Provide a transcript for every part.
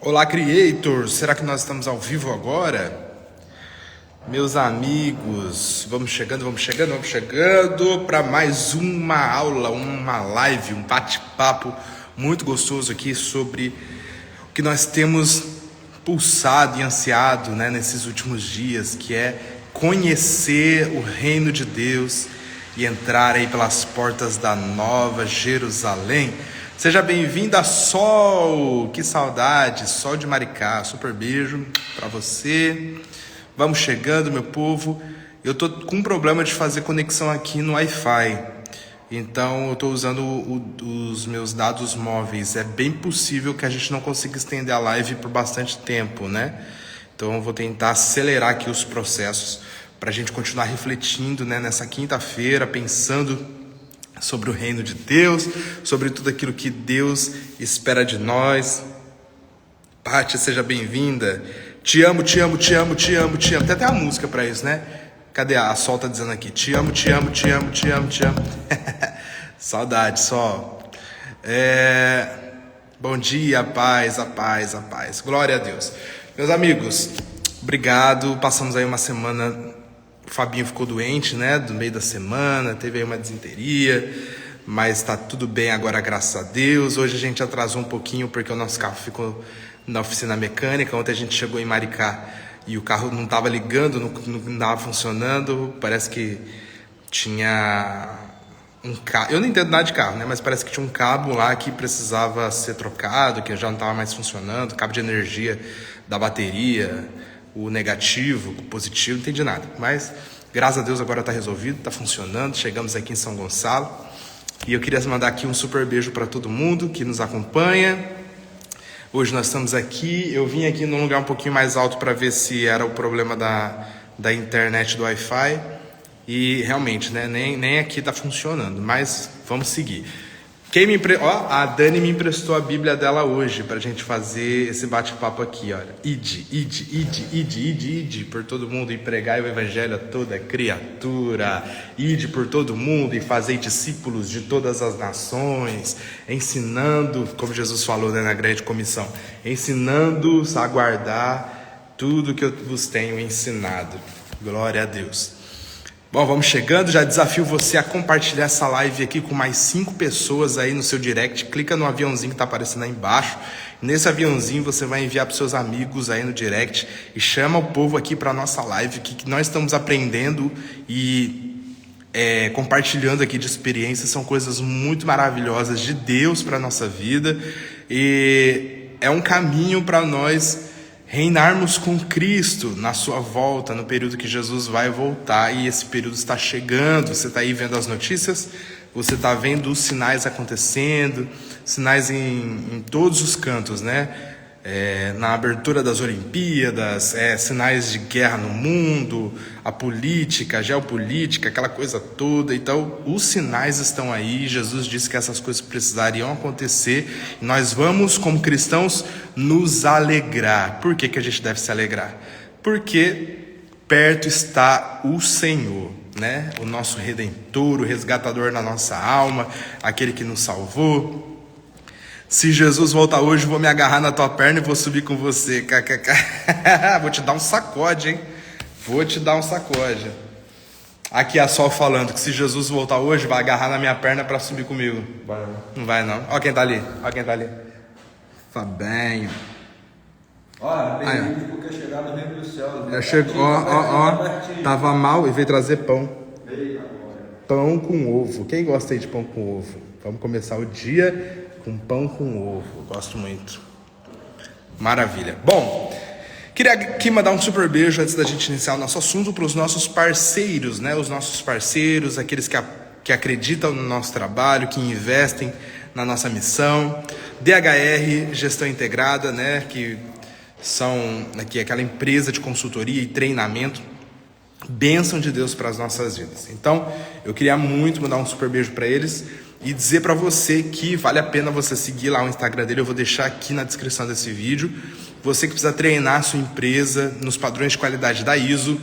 Olá, Creators! Será que nós estamos ao vivo agora? Meus amigos, vamos chegando para mais uma aula, uma live, um bate-papo muito gostoso aqui sobre o que nós temos pulsado e ansiado, nesses últimos dias, que é conhecer o reino de Deus e entrar aí pelas portas da Nova Jerusalém. Seja bem-vinda, Sol! Que saudade! Sol de Maricá, super beijo para você. Vamos chegando, meu povo. Eu tô com um problema de fazer conexão aqui no Wi-Fi, então eu tô usando os meus dados móveis. É bem possível que a gente não consiga estender a live por bastante tempo, né? Então eu vou tentar acelerar aqui os processos para a gente continuar refletindo, nessa quinta-feira, pensando sobre o reino de Deus, sobre tudo aquilo que Deus espera de nós. Paty, seja bem-vinda. Te amo, te amo, te amo, te amo, te amo. Tem até a música para isso, né? Cadê? A Sol tá dizendo aqui. Te amo, te amo, te amo, te amo, te amo. Saudade, Sol. Bom dia, a paz, a paz, a paz. Glória a Deus. Meus amigos, obrigado. Passamos aí uma semana... O Fabinho ficou doente, no meio da semana, teve aí uma disenteria, mas tá tudo bem agora, graças a Deus. Hoje a gente atrasou um pouquinho porque o nosso carro ficou na oficina mecânica. Ontem a gente chegou em Maricá e o carro não estava ligando, não estava funcionando. Parece que tinha um cabo, eu não entendo nada de carro, mas parece que tinha um cabo lá que precisava ser trocado, que já não estava mais funcionando, cabo de energia da bateria, o negativo, o positivo, não entendi nada. Mas, graças a Deus, agora está resolvido, está funcionando. Chegamos aqui em São Gonçalo. E eu queria mandar aqui um super beijo para todo mundo que nos acompanha. Hoje nós estamos aqui. Eu vim aqui num lugar um pouquinho mais alto para ver se era o problema da internet do Wi-Fi. E, realmente, nem aqui está funcionando. Mas, vamos seguir. A Dani me emprestou a Bíblia dela hoje pra gente fazer esse bate-papo aqui, olha. Ide por todo mundo e pregai o evangelho a toda criatura. Ide por todo mundo e fazei discípulos de todas as nações, ensinando, como Jesus falou, na grande comissão, ensinando-os a guardar tudo que eu vos tenho ensinado. Glória a Deus. Bom, vamos chegando, já desafio você a compartilhar essa live aqui com mais 5 pessoas aí no seu direct. Clica no aviãozinho que está aparecendo aí embaixo. Nesse aviãozinho você vai enviar para os seus amigos aí no direct e chama o povo aqui para a nossa live, que nós estamos aprendendo e compartilhando aqui de experiências. São coisas muito maravilhosas de Deus para a nossa vida e é um caminho para nós reinarmos com Cristo na sua volta, no período que Jesus vai voltar, e esse período está chegando. Você está aí vendo as notícias, você está vendo os sinais acontecendo, sinais em todos os cantos, na abertura das Olimpíadas, sinais de guerra no mundo, a política, a geopolítica, aquela coisa toda. Então, os sinais estão aí. Jesus disse que essas coisas precisariam acontecer. E nós vamos, como cristãos, nos alegrar. Por que a gente deve se alegrar? Porque perto está o Senhor, o nosso Redentor, o resgatador da nossa alma, aquele que nos salvou. Se Jesus voltar hoje, vou me agarrar na tua perna e vou subir com você. Vou te dar um sacode, hein? Vou te dar um sacode. Aqui a Sol falando que se Jesus voltar hoje, vai agarrar na minha perna para subir comigo. Não vai não. Olha quem tá ali. Fabinho. Olha, tem porque chegar no reino dos céus. Já chegou, tava mal e veio trazer pão. Pão com ovo. Quem gosta aí de pão com ovo? Vamos começar o dia com pão com ovo. Gosto muito. Maravilha. Bom, queria aqui mandar um super beijo antes da gente iniciar o nosso assunto para os nossos parceiros, os nossos parceiros, aqueles que acreditam no nosso trabalho, que investem na nossa missão. DHR, Gestão Integrada, que são aqui aquela empresa de consultoria e treinamento. Bênção de Deus para as nossas vidas. Então, eu queria muito mandar um super beijo para eles e dizer para você que vale a pena você seguir lá o Instagram dele. Eu vou deixar aqui na descrição desse vídeo. Você que precisa treinar a sua empresa nos padrões de qualidade da ISO,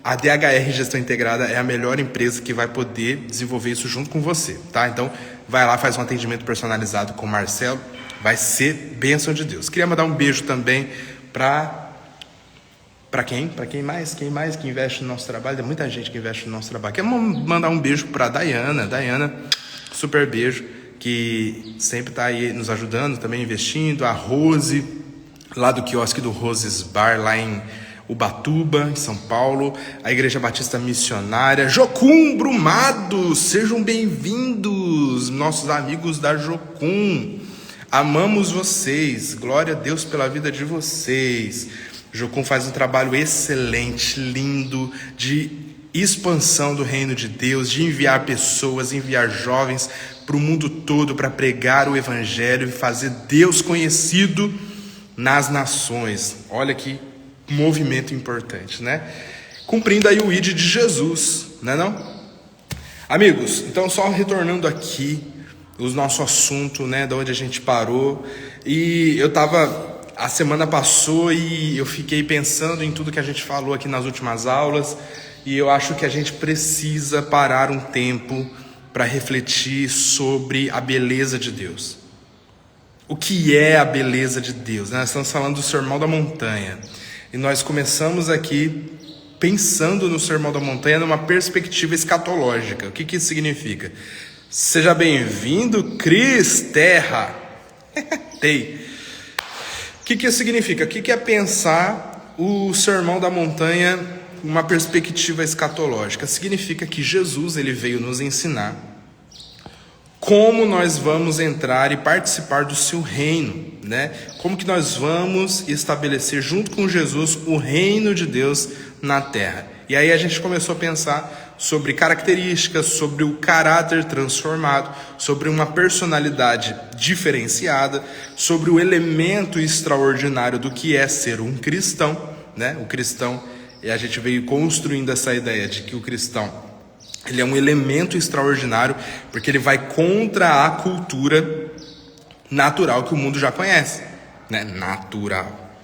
a DHR Gestão Integrada é a melhor empresa que vai poder desenvolver isso junto com você, tá? Então, vai lá, faz um atendimento personalizado com o Marcelo Vai ser bênção de Deus. Queria mandar um beijo também para quem? Para quem mais? Quem mais que investe no nosso trabalho? Tem muita gente que investe no nosso trabalho. Quero mandar um beijo para Dayana. Dayana, super beijo, que sempre está aí nos ajudando, também investindo. A Rose, lá do quiosque do Roses Bar, lá em Ubatuba, em São Paulo. A Igreja Batista Missionária. Jocum Brumado, sejam bem-vindos, nossos amigos da Jocum. Amamos vocês, glória a Deus pela vida de vocês. Jocum faz um trabalho excelente, lindo, de expansão do reino de Deus, de enviar pessoas, enviar jovens para o mundo todo para pregar o evangelho e fazer Deus conhecido nas nações. Olha que movimento importante, né? Cumprindo aí o ID de Jesus, não é não? Amigos, então só retornando aqui o nosso assunto, né, de onde a gente parou, e a semana passou e eu fiquei pensando em tudo que a gente falou aqui nas últimas aulas, e eu acho que a gente precisa parar um tempo para refletir sobre a beleza de Deus. O que é a beleza de Deus? Nós estamos falando do Sermão da Montanha, e nós começamos aqui pensando no Sermão da Montanha numa perspectiva escatológica. O que isso significa? Seja bem-vindo, Cris Terra. Tei. O que isso significa? O que é pensar o Sermão da Montanha uma perspectiva escatológica? Significa que Jesus ele veio nos ensinar como nós vamos entrar e participar do seu reino, né? Como que nós vamos estabelecer junto com Jesus o reino de Deus na terra. E aí a gente começou a pensar sobre características, sobre o caráter transformado, sobre uma personalidade diferenciada, sobre o elemento extraordinário do que é ser um cristão, né? O cristão, e a gente veio construindo essa ideia de que o cristão, ele é um elemento extraordinário, porque ele vai contra a cultura natural que o mundo já conhece, né? Natural.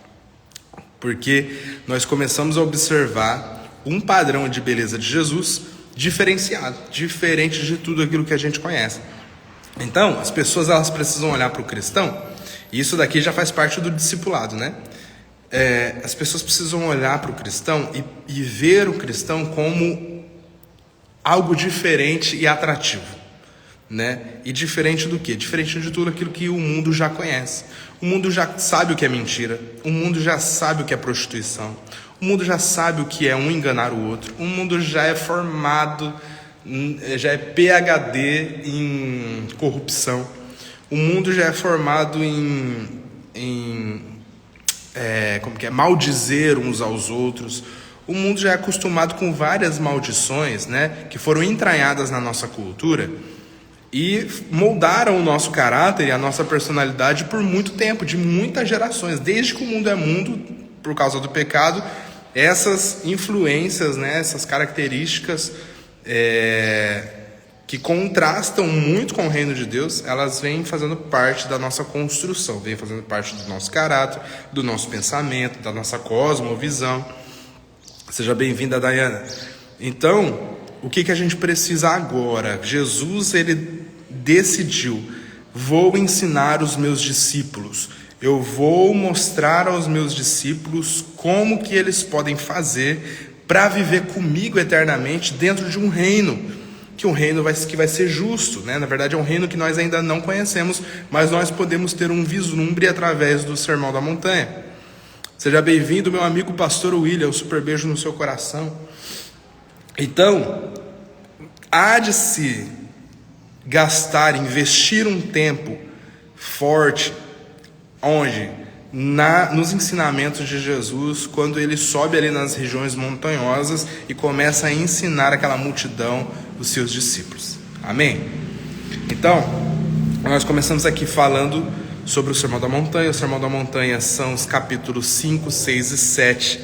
Porque nós começamos a observar um padrão de beleza de Jesus diferenciado, diferente de tudo aquilo que a gente conhece. Então, as pessoas elas precisam olhar para o cristão, e isso daqui já faz parte do discipulado, né? As pessoas precisam olhar para o cristão e ver o cristão como algo diferente e atrativo, né? E diferente do quê? Diferente de tudo aquilo que o mundo já conhece. O mundo já sabe o que é mentira, o mundo já sabe o que é prostituição, o mundo já sabe o que é um enganar o outro, o mundo já é formado, já é PhD em corrupção, o mundo já é formado em maldizer uns aos outros. O mundo já é acostumado com várias maldições, né, que foram entranhadas na nossa cultura e moldaram o nosso caráter e a nossa personalidade por muito tempo, de muitas gerações. Desde que o mundo é mundo, por causa do pecado, essas influências, né, essas características que contrastam muito com o reino de Deus, elas vêm fazendo parte da nossa construção, vêm fazendo parte do nosso caráter, do nosso pensamento, da nossa cosmovisão. Seja bem-vinda, Dayana. Então, o que a gente precisa agora? Jesus, ele decidiu: vou ensinar os meus discípulos, eu vou mostrar aos meus discípulos como que eles podem fazer para viver comigo eternamente dentro de um reino, que um reino que vai ser justo, né? Na verdade é um reino que nós ainda não conhecemos, mas nós podemos ter um vislumbre através do Sermão da Montanha. Seja bem-vindo, meu amigo pastor William, um super beijo no seu coração. Então, há de se gastar, investir um tempo forte, onde? Nos ensinamentos de Jesus, quando ele sobe ali nas regiões montanhosas e começa a ensinar aquela multidão dos seus discípulos. Amém? Então, nós começamos aqui falando sobre o Sermão da Montanha. O Sermão da Montanha são os capítulos 5, 6 e 7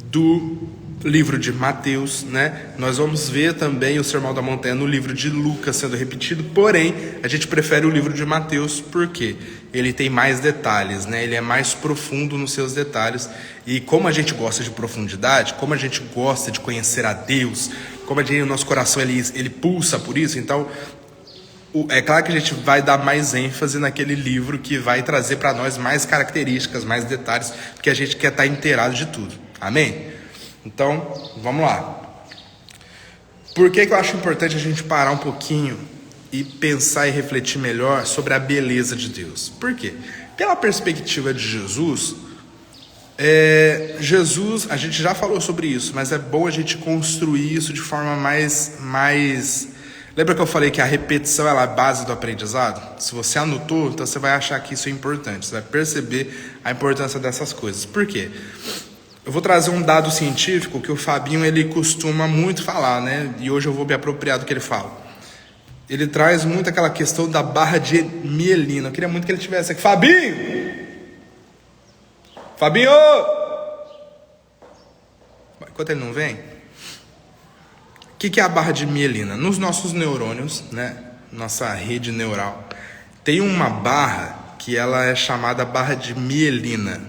do livro de Mateus, né? Nós vamos ver também o Sermão da Montanha no livro de Lucas sendo repetido, porém, a gente prefere o livro de Mateus, porque ele tem mais detalhes, né? Ele é mais profundo nos seus detalhes, e como a gente gosta de profundidade, como a gente gosta de conhecer a Deus, como o nosso coração ele pulsa por isso, então É claro que a gente vai dar mais ênfase naquele livro que vai trazer para nós mais características, mais detalhes, porque a gente quer estar inteirado de tudo. Amém? Então, vamos lá. Por que eu acho importante a gente parar um pouquinho e pensar e refletir melhor sobre a beleza de Deus? Por quê? Pela perspectiva de Jesus, Jesus, a gente já falou sobre isso, mas é bom a gente construir isso de forma mais... Lembra que eu falei que a repetição ela é a base do aprendizado? Se você anotou, então você vai achar que isso é importante, você vai perceber a importância dessas coisas. Por quê? Eu vou trazer um dado científico que o Fabinho ele costuma muito falar, né? E hoje eu vou me apropriar do que ele fala. Ele traz muito aquela questão da barra de mielina. Eu queria muito que ele tivesse aqui. Fabinho! Fabinho! Enquanto ele não vem, o que é a barra de mielina? Nos nossos neurônios, né? Nossa rede neural, tem uma barra que ela é chamada barra de mielina.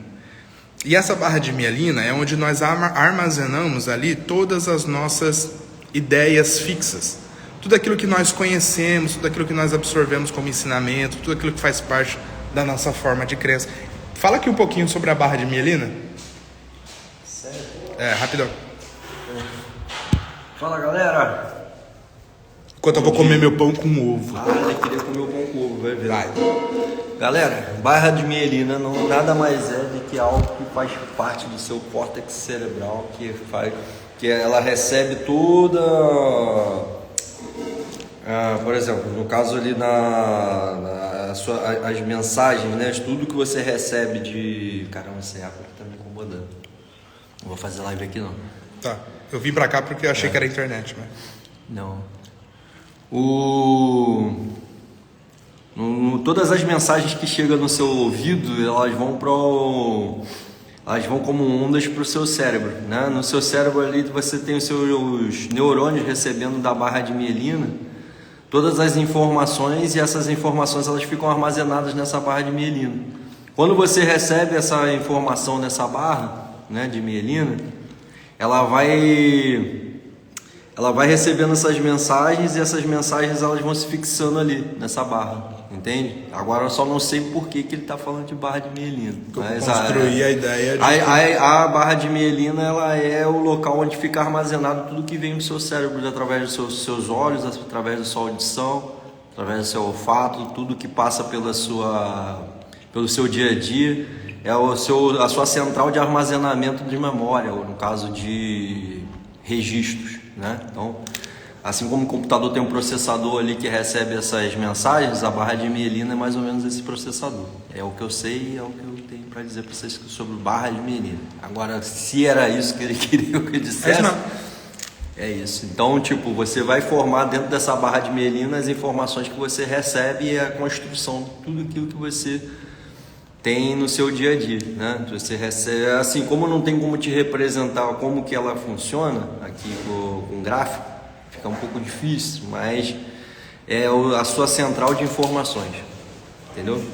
E essa barra de mielina é onde nós armazenamos ali todas as nossas ideias fixas. Tudo aquilo que nós conhecemos, tudo aquilo que nós absorvemos como ensinamento, tudo aquilo que faz parte da nossa forma de crença. Fala aqui um pouquinho sobre a barra de mielina. Sério? Rapidão. Fala, galera. Enquanto eu vou comer meu pão com ovo. Ele queria comer o pão com ovo, vai ver. Galera, barra de mielina nada mais é do que algo que faz parte do seu córtex cerebral, que ela recebe toda... por exemplo, no caso ali as mensagens, né? Tudo que você recebe de... Caramba, esse água tá me incomodando. Não vou fazer live aqui não. Tá, eu vim pra cá porque eu achei que era internet, mas... Não. Todas as mensagens que chegam no seu ouvido, elas vão como ondas para o seu cérebro, né? No seu cérebro ali você tem os seus neurônios recebendo da barra de mielina todas as informações, e essas informações elas ficam armazenadas nessa barra de mielina. Quando você recebe essa informação nessa barra, né, de mielina, ela vai recebendo essas mensagens, e essas mensagens elas vão se fixando ali nessa barra, entende? Agora eu só não sei por que ele está falando de barra de mielina. Mas construir a ideia de... a barra de mielina ela é o local onde fica armazenado tudo que vem do seu cérebro, através dos seus olhos, através da sua audição, através do seu olfato, tudo que passa pelo seu dia a dia. É a sua central de armazenamento de memória, ou no caso de registros, né? Então, assim como o computador tem um processador ali que recebe essas mensagens, a barra de mielina é mais ou menos esse processador. É o que eu sei e é o que eu tenho para dizer para vocês sobre barra de mielina. Agora, se era isso que ele queria que eu dissesse, é isso. Então, tipo, você vai formar dentro dessa barra de mielina as informações que você recebe e a construção, tudo aquilo que você tem no seu dia a dia, né? Você recebe, assim, como não tem como te representar como que ela funciona aqui com gráfico, fica um pouco difícil, mas é a sua central de informações, entendeu?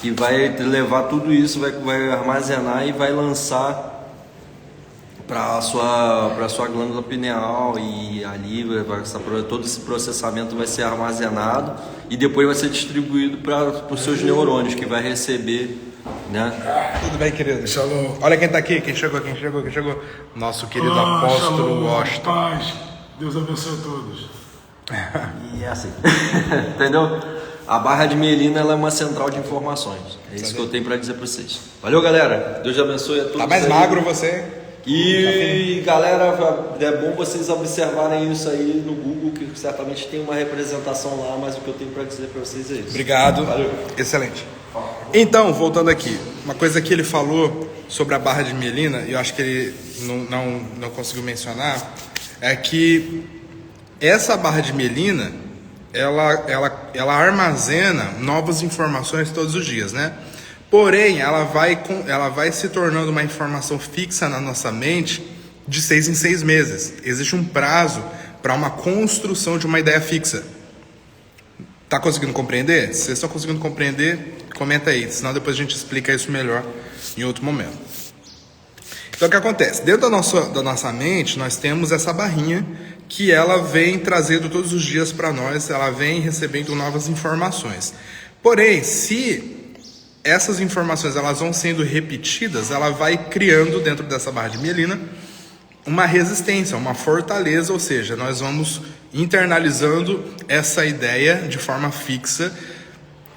Que vai levar tudo isso, vai armazenar e vai lançar para a sua glândula pineal, e ali todo esse processamento vai ser armazenado e depois vai ser distribuído para os seus neurônios, que vai receber, né? Tudo bem, querido? Shalom. Olha quem está aqui, quem chegou. Nosso querido apóstolo Shalom, Washington. paz, Deus abençoe a todos. E é assim, entendeu? A barra de mielina ela é uma central de informações. É isso que eu tenho para dizer para vocês. Valeu, galera. Deus abençoe a todos. Tá mais aí. magro você. E galera, é bom vocês observarem isso aí no Google, que certamente tem uma representação lá, mas o que eu tenho para dizer para vocês é isso. Obrigado. Valeu. Excelente. Então, voltando aqui, uma coisa que ele falou sobre a barra de mielina, e eu acho que ele não conseguiu mencionar, é que essa barra de mielina, ela armazena novas informações todos os dias, né? Porém, ela vai se tornando uma informação fixa na nossa mente de 6 em 6 meses. Existe um prazo para uma construção de uma ideia fixa. Tá conseguindo compreender? Se vocês estão conseguindo compreender, comenta aí, senão depois a gente explica isso melhor em outro momento. Então, o que acontece? Dentro da nossa mente, nós temos essa barrinha que ela vem trazendo todos os dias para nós, ela vem recebendo novas informações. Porém, se essas informações elas vão sendo repetidas, ela vai criando dentro dessa barra de mielina uma resistência, uma fortaleza, ou seja, nós vamos internalizando essa ideia de forma fixa,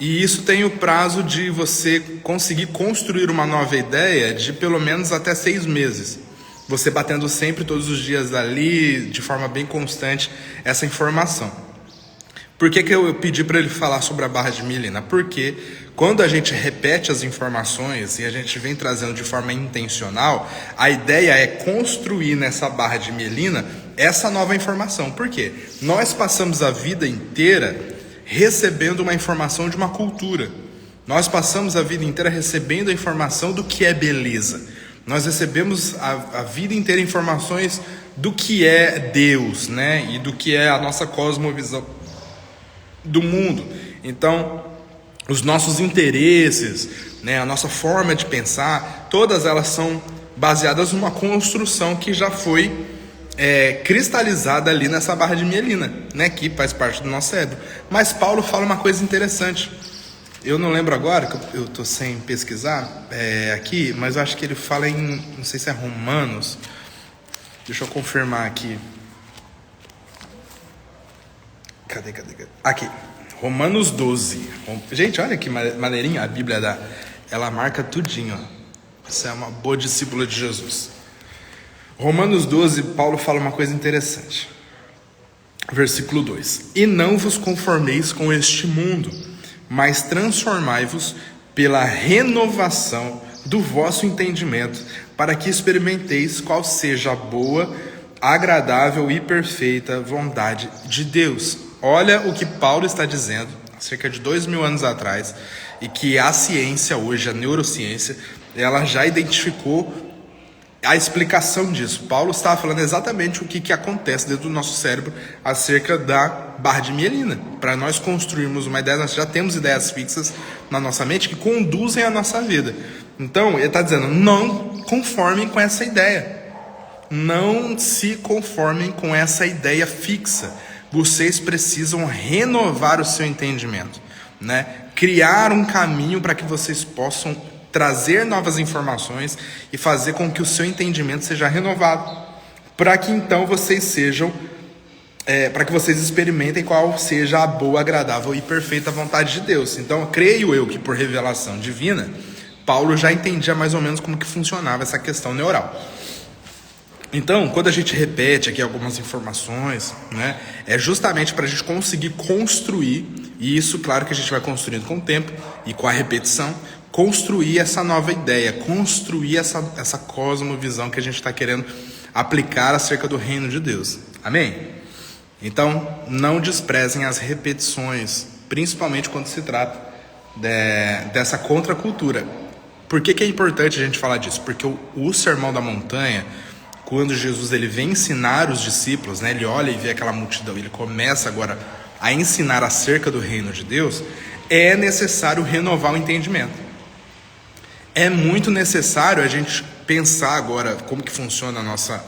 e isso tem o prazo de você conseguir construir uma nova ideia de pelo menos até 6 meses. Você batendo sempre, todos os dias ali, de forma bem constante, essa informação. Por que eu pedi para ele falar sobre a barra de mielina? Porque quando a gente repete as informações e a gente vem trazendo de forma intencional, a ideia é construir nessa barra de mielina essa nova informação. Por quê? Nós passamos a vida inteira recebendo uma informação de uma cultura. Nós passamos a vida inteira recebendo a informação do que é beleza. Nós recebemos a vida inteira informações do que é Deus, né? E do que é a nossa cosmovisão do mundo. Então, os nossos interesses, né, a nossa forma de pensar, todas elas são baseadas numa construção que já foi cristalizada ali nessa barra de mielina, né, que faz parte do nosso cérebro. Mas Paulo fala uma coisa interessante. Eu não lembro agora, que eu estou sem pesquisar aqui, mas eu acho que ele fala em, não sei se é Romanos, deixa eu confirmar aqui. Cadê? Aqui, Romanos 12. Gente, olha que maneirinha a Bíblia ela marca tudinho, ó. Você é uma boa discípula de Jesus. Romanos 12, Paulo fala uma coisa interessante. Versículo 2: E não vos conformeis com este mundo, mas transformai-vos pela renovação do vosso entendimento, para que experimenteis qual seja a boa, agradável e perfeita vontade de Deus. Olha o que Paulo está dizendo, cerca de 2000 anos atrás, e que a ciência hoje, a neurociência, ela já identificou a explicação disso. Paulo está falando exatamente o que acontece dentro do nosso cérebro acerca da barra de mielina. Para nós construirmos uma ideia, nós já temos ideias fixas na nossa mente que conduzem a nossa vida. Então, ele está dizendo, não conformem com essa ideia. Não se conformem com essa ideia fixa. Vocês precisam renovar o seu entendimento, né? Criar um caminho para que vocês possam trazer novas informações e fazer com que o seu entendimento seja renovado, para que então vocês sejam, para que vocês experimentem qual seja a boa, agradável e perfeita vontade de Deus. Então, creio eu que por revelação divina, Paulo já entendia mais ou menos como que funcionava essa questão neural. Então, quando a gente repete aqui algumas informações, né, é justamente para a gente conseguir construir, e isso, claro, que a gente vai construindo com o tempo e com a repetição, construir essa nova ideia, construir essa cosmovisão que a gente está querendo aplicar acerca do reino de Deus. Amém? Então, não desprezem as repetições, principalmente quando se trata dessa contracultura. Por que é importante a gente falar disso? Porque o Sermão da Montanha, quando Jesus ele vem ensinar os discípulos, né, ele olha e vê aquela multidão, ele começa agora a ensinar acerca do reino de Deus, é necessário renovar o entendimento. É muito necessário a gente pensar agora como que funciona a nossa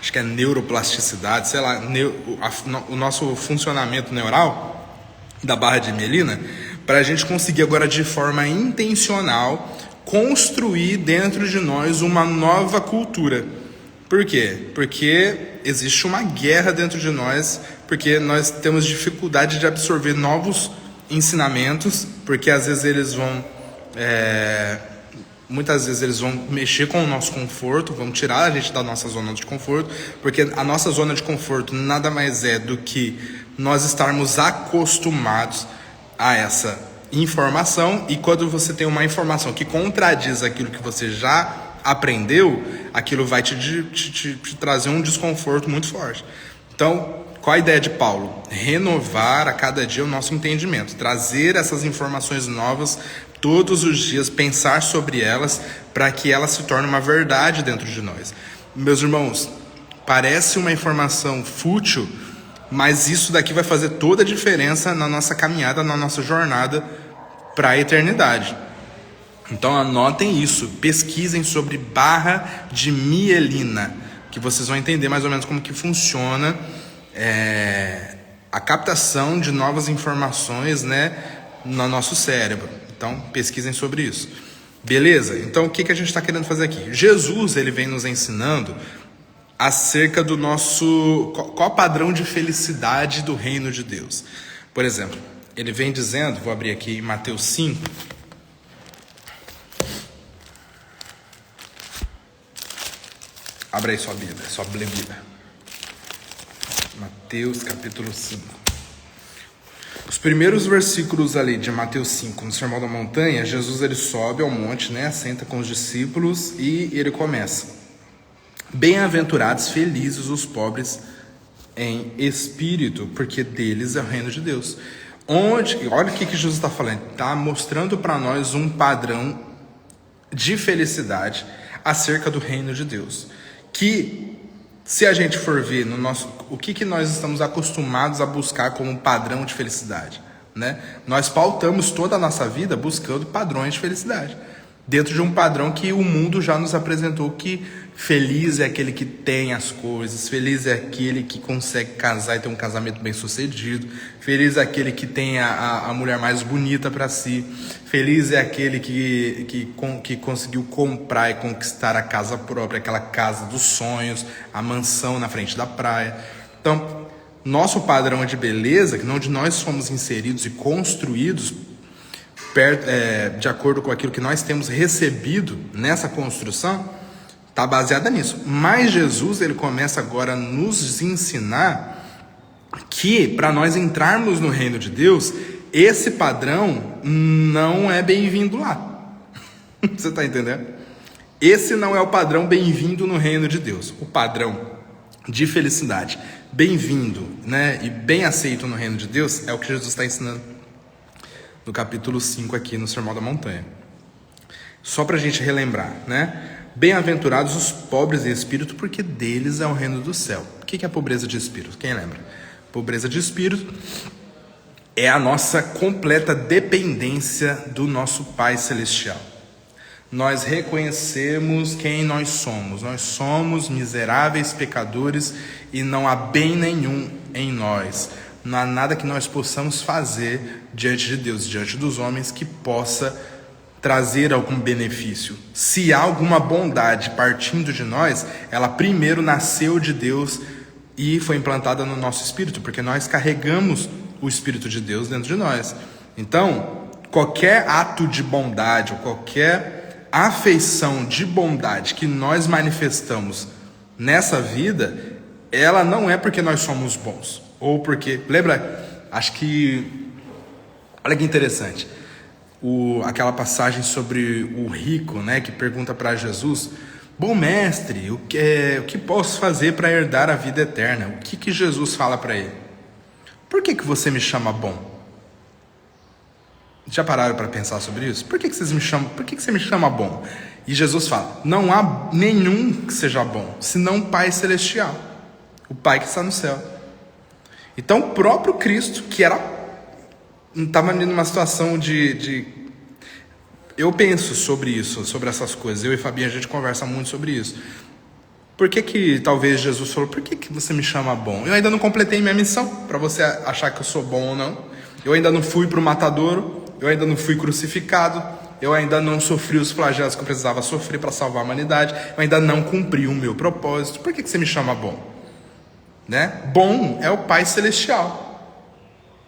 acho que é neuroplasticidade, sei lá, o nosso funcionamento neural da barra de mielina, para a gente conseguir agora de forma intencional construir dentro de nós uma nova cultura. Por quê? Porque existe uma guerra dentro de nós, porque nós temos dificuldade de absorver novos ensinamentos, porque às vezes eles vão, muitas vezes eles vão mexer com o nosso conforto, vão tirar a gente da nossa zona de conforto, porque a nossa zona de conforto nada mais é do que nós estarmos acostumados a essa informação, e quando você tem uma informação que contradiz aquilo que você já aprendeu, aquilo vai te trazer um desconforto muito forte. Então, qual a ideia de Paulo? Renovar a cada dia o nosso entendimento, trazer essas informações novas todos os dias, pensar sobre elas para que elas se tornem uma verdade dentro de nós. Meus irmãos, parece uma informação fútil, mas isso daqui vai fazer toda a diferença na nossa caminhada, na nossa jornada para a eternidade. Então anotem isso, pesquisem sobre barra de mielina. que vocês vão entender mais ou menos como que funciona a captação de novas informações, né, no nosso cérebro. Então, pesquisem sobre isso. Beleza? Então, o que a gente está querendo fazer aqui? Jesus, ele vem nos ensinando acerca do nosso... Qual o padrão de felicidade do reino de Deus? Por exemplo, ele vem dizendo, vou abrir aqui em Mateus 5. Abra aí sua Bíblia, sua Bíblia. Mateus capítulo 5. Os primeiros versículos ali de Mateus 5, no Sermão da Montanha, Jesus ele sobe ao monte, né, senta com os discípulos e ele começa: bem-aventurados, felizes os pobres em espírito, porque deles é o reino de Deus. Olha o que Jesus está falando. Está mostrando para nós um padrão de felicidade acerca do reino de Deus. Que, se a gente for ver no nosso, o que nós estamos acostumados a buscar como padrão de felicidade, né? Nós pautamos toda a nossa vida buscando padrões de felicidade, dentro de um padrão que o mundo já nos apresentou, que feliz é aquele que tem as coisas, feliz é aquele que consegue casar e ter um casamento bem sucedido, feliz é aquele que tem a mulher mais bonita para si, feliz é aquele que conseguiu comprar e conquistar a casa própria, aquela casa dos sonhos, a mansão na frente da praia. Então, nosso padrão de beleza, que onde nós somos inseridos e construídos de acordo com aquilo que nós temos recebido nessa construção, está baseada nisso. Mas Jesus, ele começa agora a nos ensinar que para nós entrarmos no reino de Deus, esse padrão não é bem-vindo lá. Você está entendendo? Esse não é o padrão bem-vindo no reino de Deus. O padrão de felicidade bem-vindo, né, e bem aceito no reino de Deus é o que Jesus está ensinando no capítulo 5 aqui no Sermão da Montanha. Só para a gente relembrar, né? Bem-aventurados os pobres em espírito, porque deles é o reino do céu. O que é a pobreza de espírito? Quem lembra? Pobreza de espírito é a nossa completa dependência do nosso Pai Celestial. Nós reconhecemos quem nós somos. Nós somos miseráveis pecadores e não há bem nenhum em nós. Não há nada que nós possamos fazer diante de Deus, diante dos homens, que possa trazer algum benefício. Se há alguma bondade partindo de nós, ela primeiro nasceu de Deus e foi implantada no nosso espírito, porque nós carregamos o Espírito de Deus dentro de nós. Então, qualquer ato de bondade, ou qualquer afeição de bondade que nós manifestamos nessa vida, ela não é porque nós somos bons, ou porque, lembra, acho que, olha que interessante, aquela passagem sobre o rico, né, que pergunta para Jesus: bom mestre, o que posso fazer para herdar a vida eterna? O que Jesus fala para ele? Por que você me chama bom? Já pararam para pensar sobre isso? Por que você me chama bom? E Jesus fala: não há nenhum que seja bom, senão o Pai Celestial, o Pai que está no céu. Então o próprio Cristo, que estava numa situação eu penso sobre isso, sobre essas coisas. Eu e Fabinha, a gente conversa muito sobre isso. Por que talvez Jesus falou: por que você me chama bom? Eu ainda não completei minha missão, para você achar que eu sou bom ou não. Eu ainda não fui para o matadouro, eu ainda não fui crucificado, eu ainda não sofri os flagelos que eu precisava sofrer para salvar a humanidade, eu ainda não cumpri o meu propósito. Por que você me chama bom? Né? Bom é o Pai Celestial.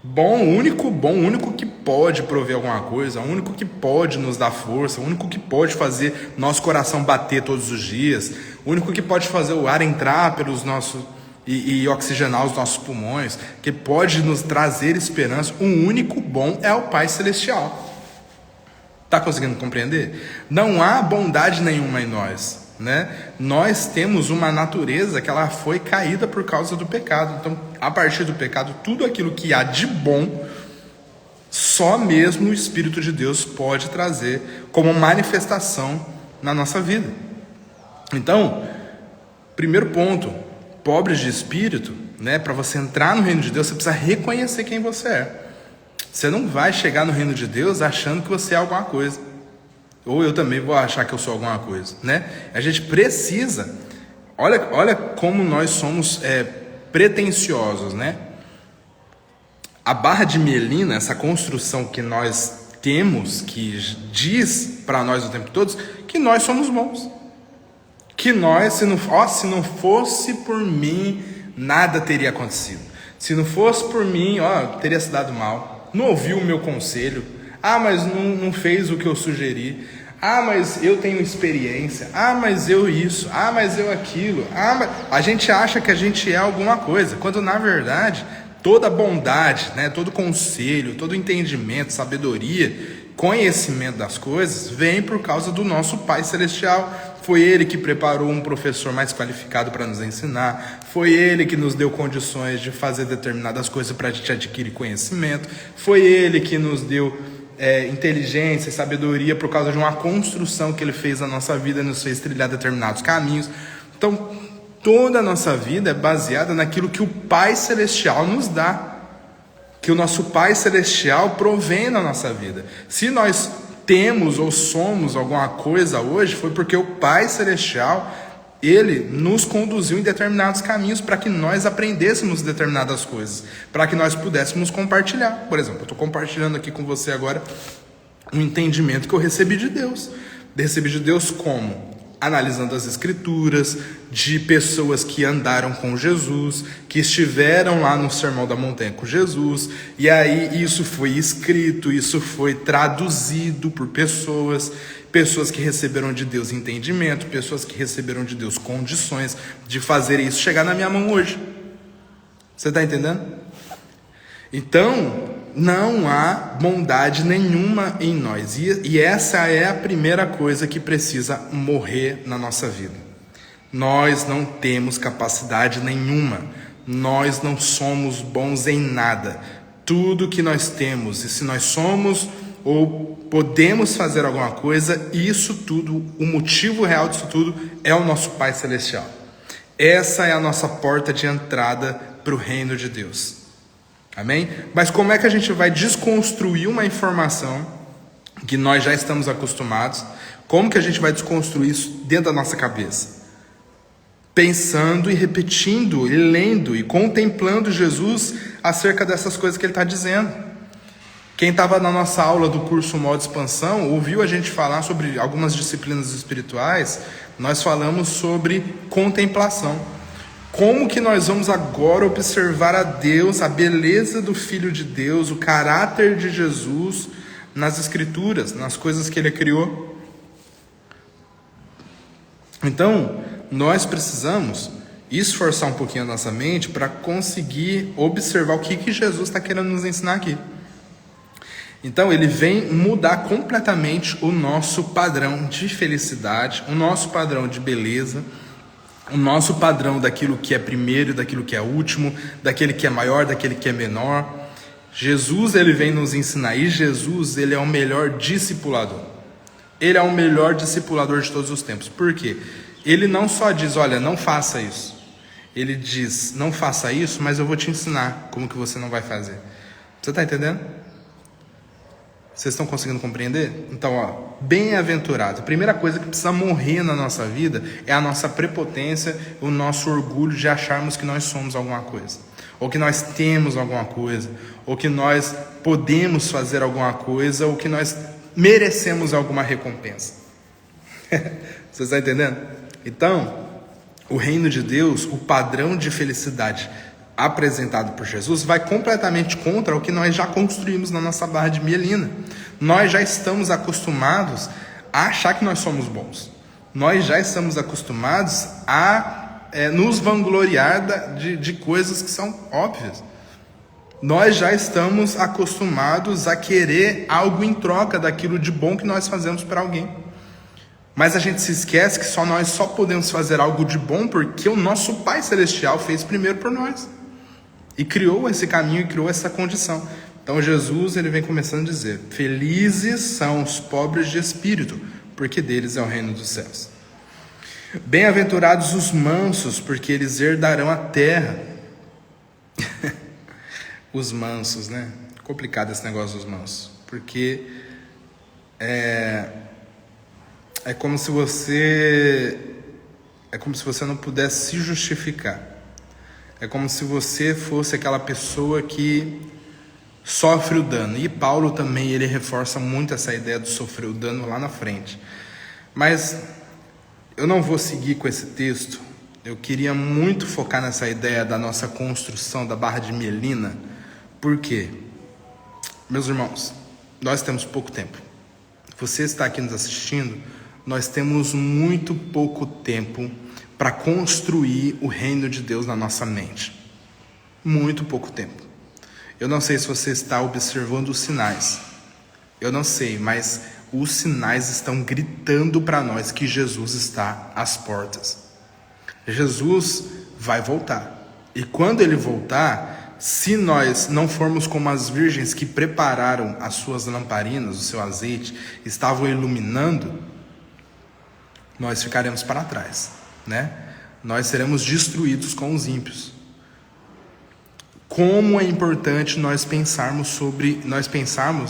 Bom, o único que pode prover alguma coisa, o único que pode nos dar força, o único que pode fazer nosso coração bater todos os dias, o único que pode fazer o ar entrar pelos nossos e oxigenar os nossos pulmões, que pode nos trazer esperança, o único bom é o Pai Celestial. Está conseguindo compreender? Não há bondade nenhuma em nós, né? Nós temos uma natureza que ela foi caída por causa do pecado. Então, a partir do pecado, tudo aquilo que há de bom, só mesmo o Espírito de Deus pode trazer como manifestação na nossa vida. Então, primeiro ponto, pobres de espírito, né? Para você entrar no reino de Deus, você precisa reconhecer quem você é. Você não vai chegar no reino de Deus achando que você é alguma coisa. Ou eu também vou achar que eu sou alguma coisa, né? A gente precisa, Olha como nós somos pretensiosos, né? A barra de mielina, essa construção que nós temos, que diz para nós o tempo todo que nós somos bons. Que nós, se não fosse por mim, nada teria acontecido. Se não fosse por mim, teria se dado mal. Não ouviu o meu conselho. Mas não fez o que eu sugeri. Mas eu tenho experiência. Mas eu isso. Mas eu aquilo. Mas... A gente acha que a gente é alguma coisa, quando na verdade toda bondade, né, todo conselho, todo entendimento, sabedoria, conhecimento das coisas vem por causa do nosso Pai Celestial. Foi Ele que preparou um professor mais qualificado para nos ensinar. Foi Ele que nos deu condições de fazer determinadas coisas para a gente adquirir conhecimento. Foi Ele que nos deu inteligência e sabedoria por causa de uma construção que Ele fez na nossa vida e nos fez trilhar determinados caminhos. Então, toda a nossa vida é baseada naquilo que o Pai Celestial nos dá, que o nosso Pai Celestial provém na nossa vida. Se nós temos ou somos alguma coisa hoje, foi porque o Pai Celestial, Ele nos conduziu em determinados caminhos para que nós aprendêssemos determinadas coisas, para que nós pudéssemos compartilhar. Por exemplo, eu estou compartilhando aqui com você agora um entendimento que eu recebi de Deus. Recebi de Deus como? Analisando as Escrituras, de pessoas que andaram com Jesus, que estiveram lá no Sermão da Montanha com Jesus, e aí isso foi escrito, isso foi traduzido por pessoas que receberam de Deus entendimento, pessoas que receberam de Deus condições de fazer isso chegar na minha mão hoje. Você está entendendo? Então, não há bondade nenhuma em nós. E essa é a primeira coisa que precisa morrer na nossa vida. Nós não temos capacidade nenhuma. Nós não somos bons em nada. Tudo que nós temos, e se nós somos ou podemos fazer alguma coisa, isso tudo, o motivo real disso tudo é o nosso Pai Celestial. Essa é a nossa porta de entrada para o reino de Deus. Amém? Mas como é que a gente vai desconstruir uma informação que nós já estamos acostumados? Como que a gente vai desconstruir isso dentro da nossa cabeça? Pensando e repetindo, e lendo e contemplando Jesus acerca dessas coisas que Ele está dizendo. Quem estava na nossa aula do curso Modo Expansão, ouviu a gente falar sobre algumas disciplinas espirituais. Nós falamos sobre contemplação. Como que nós vamos agora observar a Deus, a beleza do Filho de Deus, o caráter de Jesus nas Escrituras, nas coisas que Ele criou? Então, nós precisamos esforçar um pouquinho a nossa mente para conseguir observar o que Jesus está querendo nos ensinar aqui. Então, Ele vem mudar completamente o nosso padrão de felicidade, o nosso padrão de beleza, o nosso padrão daquilo que é primeiro, daquilo que é último, daquele que é maior, daquele que é menor. Jesus, Ele vem nos ensinar, e Jesus, Ele é o melhor discipulador. Ele é o melhor discipulador de todos os tempos. Por quê? Ele não só diz, olha, não faça isso. Ele diz, não faça isso, mas eu vou te ensinar como que você não vai fazer. Você está entendendo? Vocês estão conseguindo compreender? Então, bem-aventurado. A primeira coisa que precisa morrer na nossa vida é a nossa prepotência, o nosso orgulho de acharmos que nós somos alguma coisa, ou que nós temos alguma coisa, ou que nós podemos fazer alguma coisa, ou que nós merecemos alguma recompensa. Você está entendendo? Então, o reino de Deus, o padrão de felicidade apresentado por Jesus, vai completamente contra o que nós já construímos na nossa barra de mielina. Nós já estamos acostumados a achar que nós somos bons. Nós já estamos acostumados a nos vangloriar de coisas que são óbvias. Nós já estamos acostumados a querer algo em troca daquilo de bom que nós fazemos para alguém. Mas a gente se esquece que nós só podemos fazer algo de bom porque o nosso Pai Celestial fez primeiro por nós. E criou esse caminho e criou essa condição. Então Jesus, ele vem começando a dizer, felizes são os pobres de espírito, porque deles é o reino dos céus. Bem-aventurados os mansos, porque eles herdarão a terra. Os mansos, né? Complicado esse negócio dos mansos, porque é como se você é como se você não pudesse se justificar. É como se você fosse aquela pessoa que sofre o dano. E Paulo também, ele reforça muito essa ideia de sofrer o dano lá na frente. Mas eu não vou seguir com esse texto. Eu queria muito focar nessa ideia da nossa construção da Barra de Mielina. Por quê? Meus irmãos, nós temos pouco tempo. Você está aqui nos assistindo, nós temos muito pouco tempo para construir o reino de Deus na nossa mente. Muito pouco tempo. Eu não sei se você está observando os sinais. Eu não sei, mas os sinais estão gritando para nós que Jesus está às portas. Jesus vai voltar. E quando ele voltar, se nós não formos como as virgens que prepararam as suas lamparinas, o seu azeite, estavam iluminando, nós ficaremos para trás, né? Nós seremos destruídos com os ímpios. Como é importante nós pensarmos,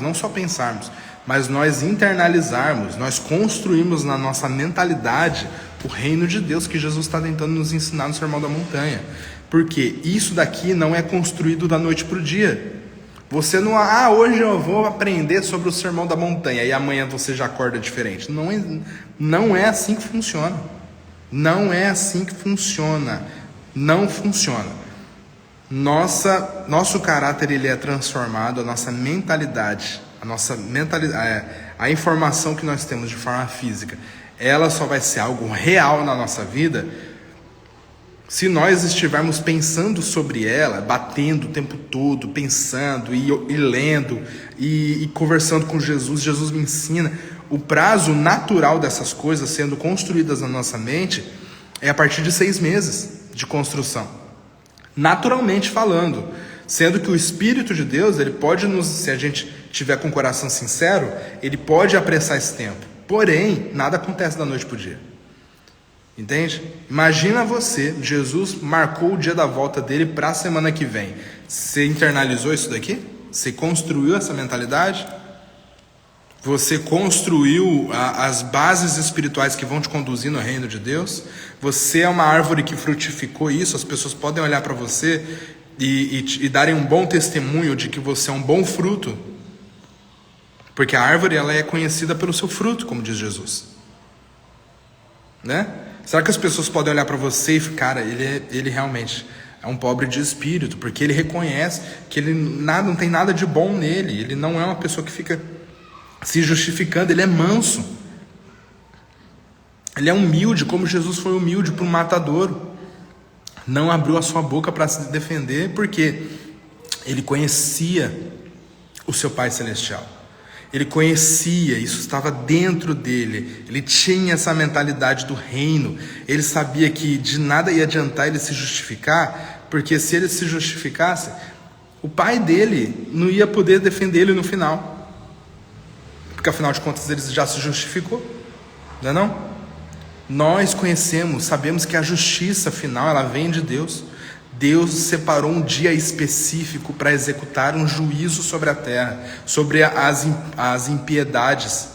não só pensarmos, mas nós internalizarmos, nós construirmos na nossa mentalidade o reino de Deus que Jesus está tentando nos ensinar no Sermão da Montanha. Porque isso daqui não é construído da noite para o dia. Você não, hoje eu vou aprender sobre o Sermão da Montanha e amanhã você já acorda diferente. Não é assim que funciona. Não é assim que funciona. Não funciona. Nosso caráter ele é transformado, a nossa mentalidade, a informação que nós temos de forma física, ela só vai ser algo real na nossa vida se nós estivermos pensando sobre ela, batendo o tempo todo, pensando e lendo e conversando com Jesus. Jesus me ensina. O prazo natural dessas coisas sendo construídas na nossa mente é a partir de 6 meses de construção. Naturalmente falando, sendo que o Espírito de Deus, ele pode se a gente tiver com o coração sincero, ele pode apressar esse tempo. Porém, nada acontece da noite para o dia. Entende? Imagina você, Jesus marcou o dia da volta dele para a semana que vem. Você internalizou isso daqui? Você construiu essa mentalidade? Você construiu as bases espirituais que vão te conduzir no reino de Deus? Você é uma árvore que frutificou isso. As pessoas podem olhar para você e darem um bom testemunho de que você é um bom fruto. Porque a árvore ela é conhecida pelo seu fruto, como diz Jesus. Né? Será que as pessoas podem olhar para você e ficar, cara, ele realmente é um pobre de espírito, porque ele reconhece que não tem nada de bom nele. Ele não é uma pessoa que fica se justificando, ele é manso. Ele é humilde, como Jesus foi humilde para um matadouro. Não abriu a sua boca para se defender, porque ele conhecia o seu Pai Celestial. Ele conhecia, isso estava dentro dele. Ele tinha essa mentalidade do reino. Ele sabia que de nada ia adiantar ele se justificar, porque se ele se justificasse, o pai dele não ia poder defender ele no final. Porque afinal de contas ele já se justificou, não é não? Nós conhecemos, sabemos que a justiça final ela vem de Deus. Deus separou um dia específico para executar um juízo sobre a terra, sobre as impiedades,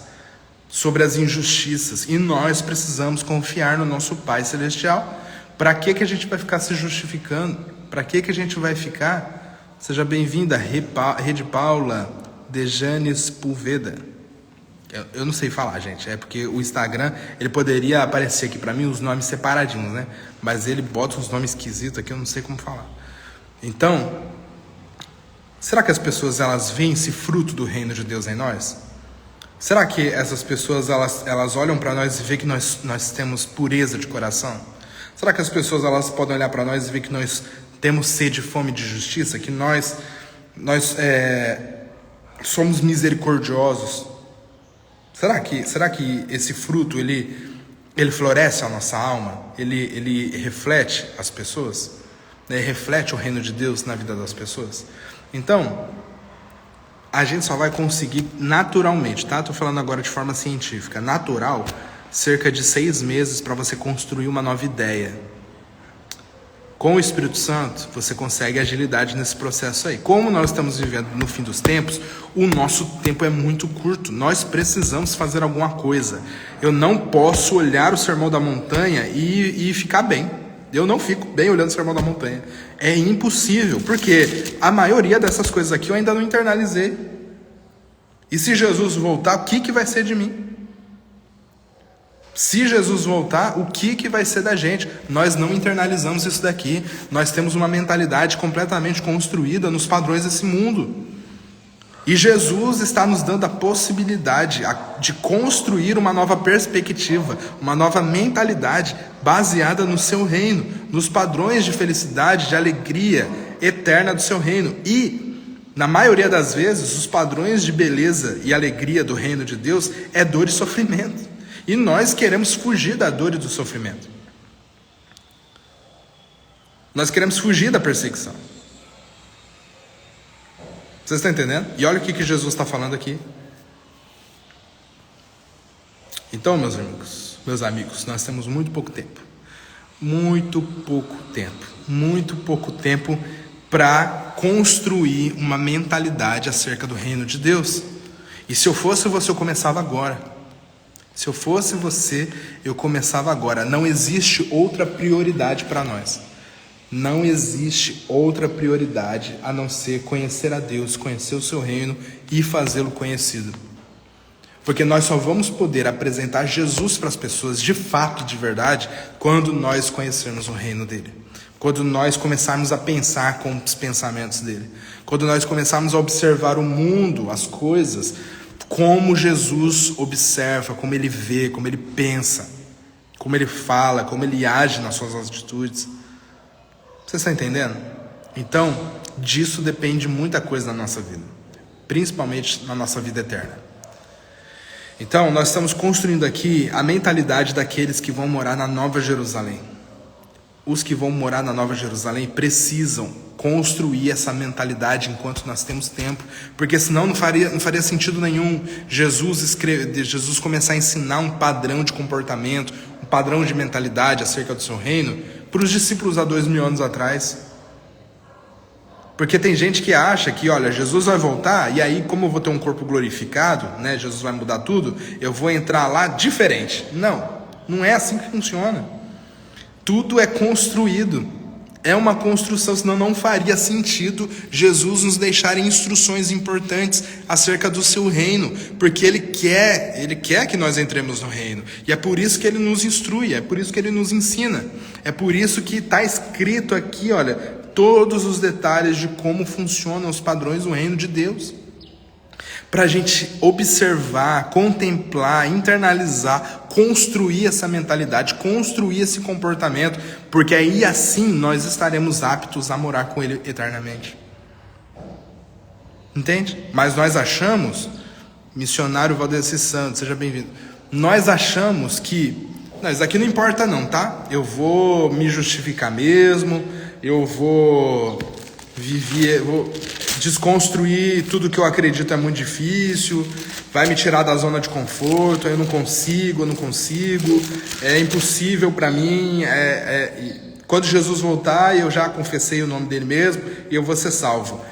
sobre as injustiças. E nós precisamos confiar no nosso Pai Celestial. Para que a gente vai ficar se justificando? Para que a gente vai ficar? Seja bem-vinda, Rede Paula Dejanes Pulveda. Eu não sei falar, gente, é porque o Instagram, ele poderia aparecer aqui pra mim os nomes separadinhos, né? Mas ele bota uns nomes esquisitos aqui, eu não sei como falar. Então, será que as pessoas, elas veem esse fruto do reino de Deus em nós? Será que essas pessoas, elas olham pra nós e veem que nós temos pureza de coração? Será que as pessoas, elas podem olhar pra nós e ver que nós temos sede e fome de justiça? Que nós somos misericordiosos? Será que esse fruto, ele floresce a nossa alma? Ele reflete as pessoas? Ele reflete o reino de Deus na vida das pessoas? Então, a gente só vai conseguir naturalmente, tá? Estou falando agora de forma científica. Natural, cerca de 6 meses para você construir uma nova ideia. Com o Espírito Santo, você consegue agilidade nesse processo aí. Como nós estamos vivendo no fim dos tempos, o nosso tempo é muito curto. Nós precisamos fazer alguma coisa. Eu não posso olhar o Sermão da Montanha e ficar bem. Eu não fico bem olhando o Sermão da Montanha. É impossível, porque a maioria dessas coisas aqui eu ainda não internalizei. E se Jesus voltar, o que vai ser de mim? Se Jesus voltar, o que vai ser da gente? Nós não internalizamos isso daqui. Nós temos uma mentalidade completamente construída nos padrões desse mundo. E Jesus está nos dando a possibilidade de construir uma nova perspectiva, uma nova mentalidade baseada no seu reino, nos padrões de felicidade, de alegria eterna do seu reino. E, na maioria das vezes, os padrões de beleza e alegria do reino de Deus é dor e sofrimento. E nós queremos fugir da dor e do sofrimento. Nós queremos fugir da perseguição. Vocês estão entendendo? E olha o que Jesus está falando aqui. Então, meus amigos, nós temos muito pouco tempo. Muito pouco tempo. Muito pouco tempo para construir uma mentalidade acerca do reino de Deus. E se eu fosse você, eu começava agora. Se eu fosse você, eu começava agora. Não existe outra prioridade para nós. Não existe outra prioridade a não ser conhecer a Deus, conhecer o seu reino e fazê-lo conhecido. Porque nós só vamos poder apresentar Jesus para as pessoas de fato, de verdade, quando nós conhecermos o reino dele. Quando nós começarmos a pensar com os pensamentos dele. Quando nós começarmos a observar o mundo, as coisas, como Jesus observa, como ele vê, como ele pensa, como ele fala, como ele age nas suas atitudes. Você está entendendo? Então, disso depende muita coisa na nossa vida, principalmente na nossa vida eterna. Então, nós estamos construindo aqui a mentalidade daqueles que vão morar na Nova Jerusalém. Os que vão morar na Nova Jerusalém precisam construir essa mentalidade enquanto nós temos tempo, porque senão não faria sentido nenhum Jesus começar a ensinar um padrão de comportamento, um padrão de mentalidade acerca do seu reino para os discípulos há 2000 anos atrás. Porque tem gente que acha que, olha, Jesus vai voltar e aí, como eu vou ter um corpo glorificado, né, Jesus vai mudar tudo, eu vou entrar lá diferente. Não é assim que funciona. Tudo é construído. É uma construção, senão não faria sentido Jesus nos deixar instruções importantes acerca do seu reino, porque Ele quer que nós entremos no reino, e é por isso que Ele nos instrui, é por isso que Ele nos ensina, é por isso que está escrito aqui, olha, todos os detalhes de como funcionam os padrões do reino de Deus, para a gente observar, contemplar, internalizar, construir essa mentalidade, construir esse comportamento, porque aí assim nós estaremos aptos a morar com Ele eternamente. Entende? Mas nós achamos, missionário Valdeci Santos, seja bem-vindo, nós achamos que, não, isso aqui não importa não, tá? Eu vou me justificar mesmo, eu vou desconstruir tudo que eu acredito é muito difícil, vai me tirar da zona de conforto, eu não consigo, é impossível para mim, quando Jesus voltar eu já confessei o nome dele mesmo e eu vou ser salvo.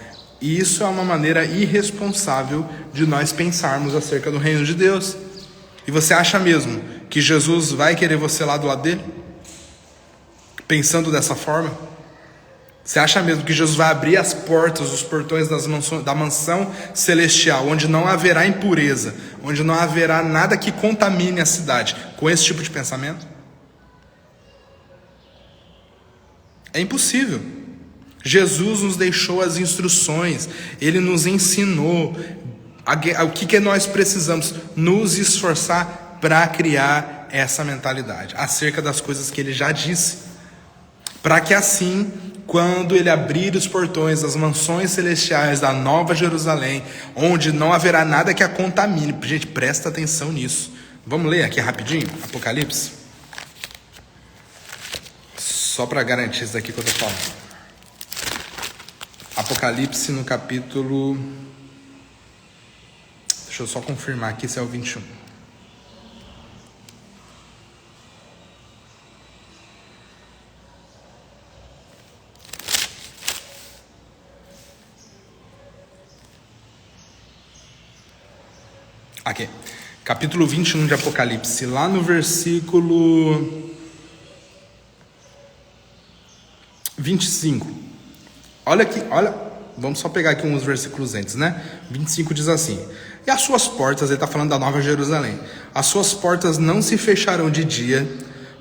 E isso é uma maneira irresponsável de nós pensarmos acerca do reino de Deus. E você acha mesmo que Jesus vai querer você lá do lado dele? Pensando dessa forma? Você acha mesmo que Jesus vai abrir as portas, os portões da mansão celestial, onde não haverá impureza, onde não haverá nada que contamine a cidade, com esse tipo de pensamento? É impossível. Jesus nos deixou as instruções, Ele nos ensinou o que nós precisamos nos esforçar para criar essa mentalidade, acerca das coisas que Ele já disse, para que assim, quando Ele abrir os portões das mansões celestiais da Nova Jerusalém, onde não haverá nada que a contamine. Gente, presta atenção nisso. Vamos ler aqui rapidinho, Apocalipse? Só para garantir isso daqui que eu estou falando. Apocalipse no capítulo... Deixa eu só confirmar aqui se é o 21. Aqui, capítulo 21 de Apocalipse, lá no versículo 25. Olha aqui, olha, vamos só pegar aqui uns versículos antes, né? 25 diz assim: e as suas portas, ele está falando da Nova Jerusalém, as suas portas não se fecharão de dia,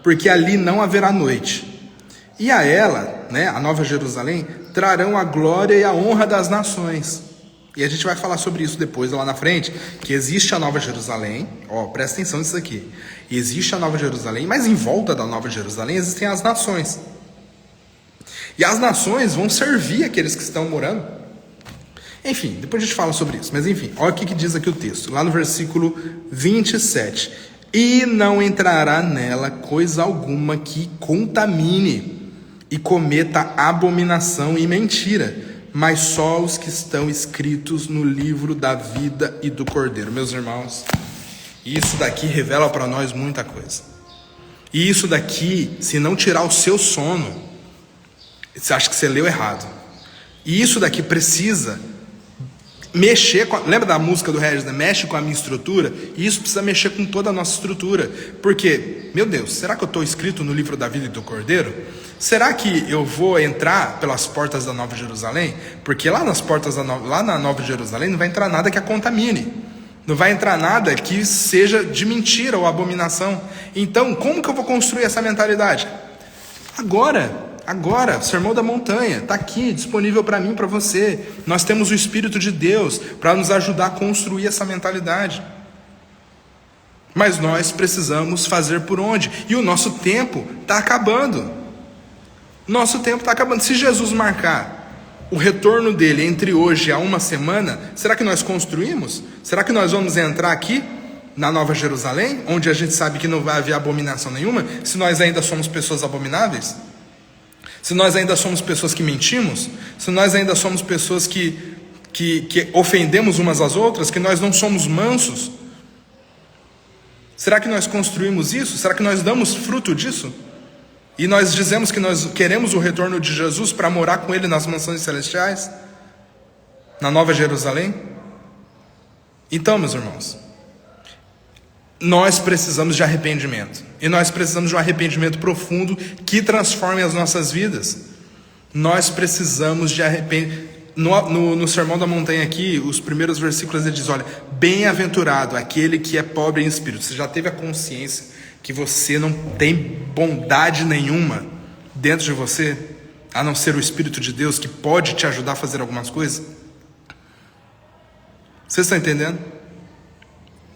porque ali não haverá noite. E a ela, né, a Nova Jerusalém, trarão a glória e a honra das nações. E a gente vai falar sobre isso depois, lá na frente, que existe a Nova Jerusalém, ó, presta atenção nisso aqui. Existe a Nova Jerusalém, mas em volta da Nova Jerusalém existem as nações. E as nações vão servir aqueles que estão morando. Enfim, depois a gente fala sobre isso. Mas enfim, olha o que diz aqui o texto, lá no versículo 27. E não entrará nela coisa alguma que contamine e cometa abominação e mentira, mas só os que estão escritos no livro da vida e do Cordeiro. Meus irmãos, isso daqui revela para nós muita coisa. E isso daqui, se não tirar o seu sono, você acha que você leu errado. E isso daqui precisa mexer com... Lembra da música do Regis, né? Mexe com a minha estrutura. E isso precisa mexer com toda a nossa estrutura. Porque, meu Deus, será que eu estou escrito no livro da vida e do Cordeiro? Será que eu vou entrar pelas portas da Nova Jerusalém? Porque lá nas portas lá na Nova Jerusalém não vai entrar nada que a contamine. Não vai entrar nada que seja de mentira ou abominação. Então, como que eu vou construir essa mentalidade? Agora, Sermão da Montanha, está aqui, disponível para mim, para você. Nós temos o Espírito de Deus para nos ajudar a construir essa mentalidade. Mas nós precisamos fazer por onde? E o nosso tempo está acabando. Nosso tempo está acabando. Se Jesus marcar o retorno dele entre hoje e uma semana, será que nós construímos? Será que nós vamos entrar aqui na Nova Jerusalém, onde a gente sabe que não vai haver abominação nenhuma, se nós ainda somos pessoas abomináveis? Se nós ainda somos pessoas que mentimos? Se nós ainda somos pessoas que ofendemos umas às outras? Que nós não somos mansos? Será que nós construímos isso? Será que nós damos fruto disso? E nós dizemos que nós queremos o retorno de Jesus para morar com Ele nas mansões celestiais? Na Nova Jerusalém? Então, meus irmãos, nós precisamos de arrependimento. E nós precisamos de um arrependimento profundo que transforme as nossas vidas. Nós precisamos de arrependimento. No Sermão da Montanha aqui, os primeiros versículos ele diz, olha, bem-aventurado aquele que é pobre em espírito. Você já teve a consciência que você não tem bondade nenhuma dentro de você, a não ser o Espírito de Deus que pode te ajudar a fazer algumas coisas? Vocês estão entendendo?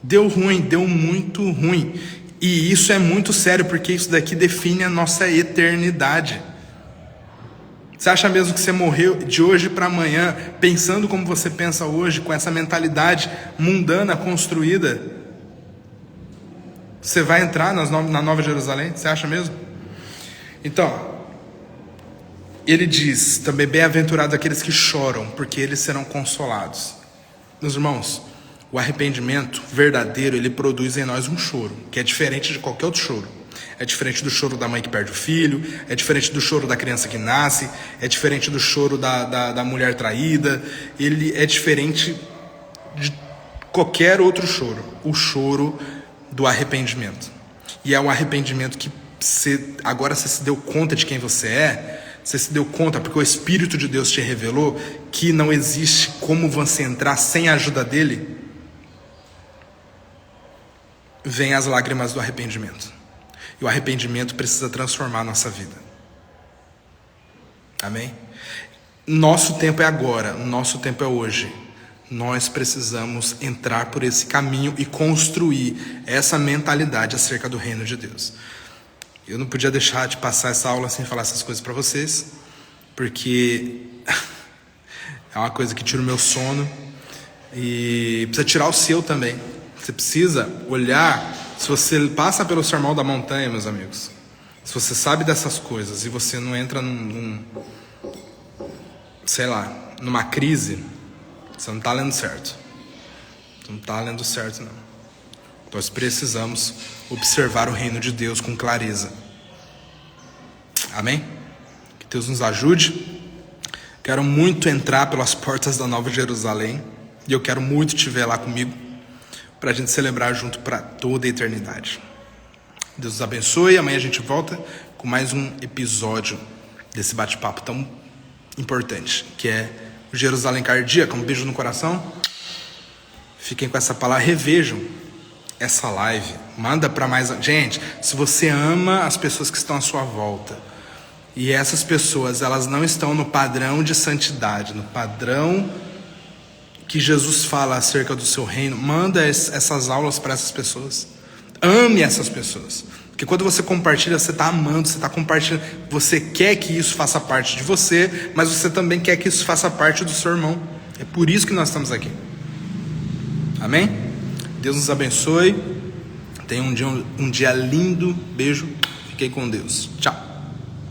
Deu ruim, deu muito ruim. E isso é muito sério, porque isso daqui define a nossa eternidade. Você acha mesmo que você morreu de hoje para amanhã, pensando como você pensa hoje, com essa mentalidade mundana construída? Você vai entrar na Nova Jerusalém? Você acha mesmo? Então, ele diz também, bem-aventurados aqueles que choram, porque eles serão consolados. Meus irmãos, o arrependimento verdadeiro, ele produz em nós um choro, que é diferente de qualquer outro choro. É diferente do choro da mãe que perde o filho, é diferente do choro da criança que nasce, é diferente do choro da mulher traída, ele é diferente de qualquer outro choro. O choro do arrependimento. E é um arrependimento que agora você se deu conta de quem você é, você se deu conta porque o Espírito de Deus te revelou que não existe como você entrar sem a ajuda dele. Vem as lágrimas do arrependimento. E o arrependimento precisa transformar a nossa vida. Amém? Nosso tempo é agora, nosso tempo é hoje. Nós precisamos entrar por esse caminho e construir essa mentalidade acerca do reino de Deus. Eu não podia deixar de passar essa aula sem falar essas coisas para vocês, porque é uma coisa que tira o meu sono e precisa tirar o seu também. Você precisa olhar, se você passa pelo Sermão da Montanha, meus amigos, se você sabe dessas coisas e você não entra numa crise, você não está lendo certo. Você não está lendo certo, não. Nós precisamos observar o reino de Deus com clareza. Amém? Que Deus nos ajude. Quero muito entrar pelas portas da Nova Jerusalém. E eu quero muito te ver lá comigo. para a gente celebrar junto para toda a eternidade. Deus nos abençoe. Amanhã a gente volta com mais um episódio desse bate-papo tão importante, que é o Jerusalém Cardíaco. Um beijo no coração. Fiquem com essa palavra. Revejam essa live. Manda para mais gente. Se você ama as pessoas que estão à sua volta, e essas pessoas, elas não estão no padrão de santidade, no padrão que Jesus fala acerca do seu reino, manda essas aulas para essas pessoas. Ame essas pessoas. Porque quando você compartilha, você está amando, você está compartilhando. Você quer que isso faça parte de você, mas você também quer que isso faça parte do seu irmão. É por isso que nós estamos aqui. Amém? Deus nos abençoe. Tenha um dia lindo. Beijo. Fiquem com Deus. Tchau.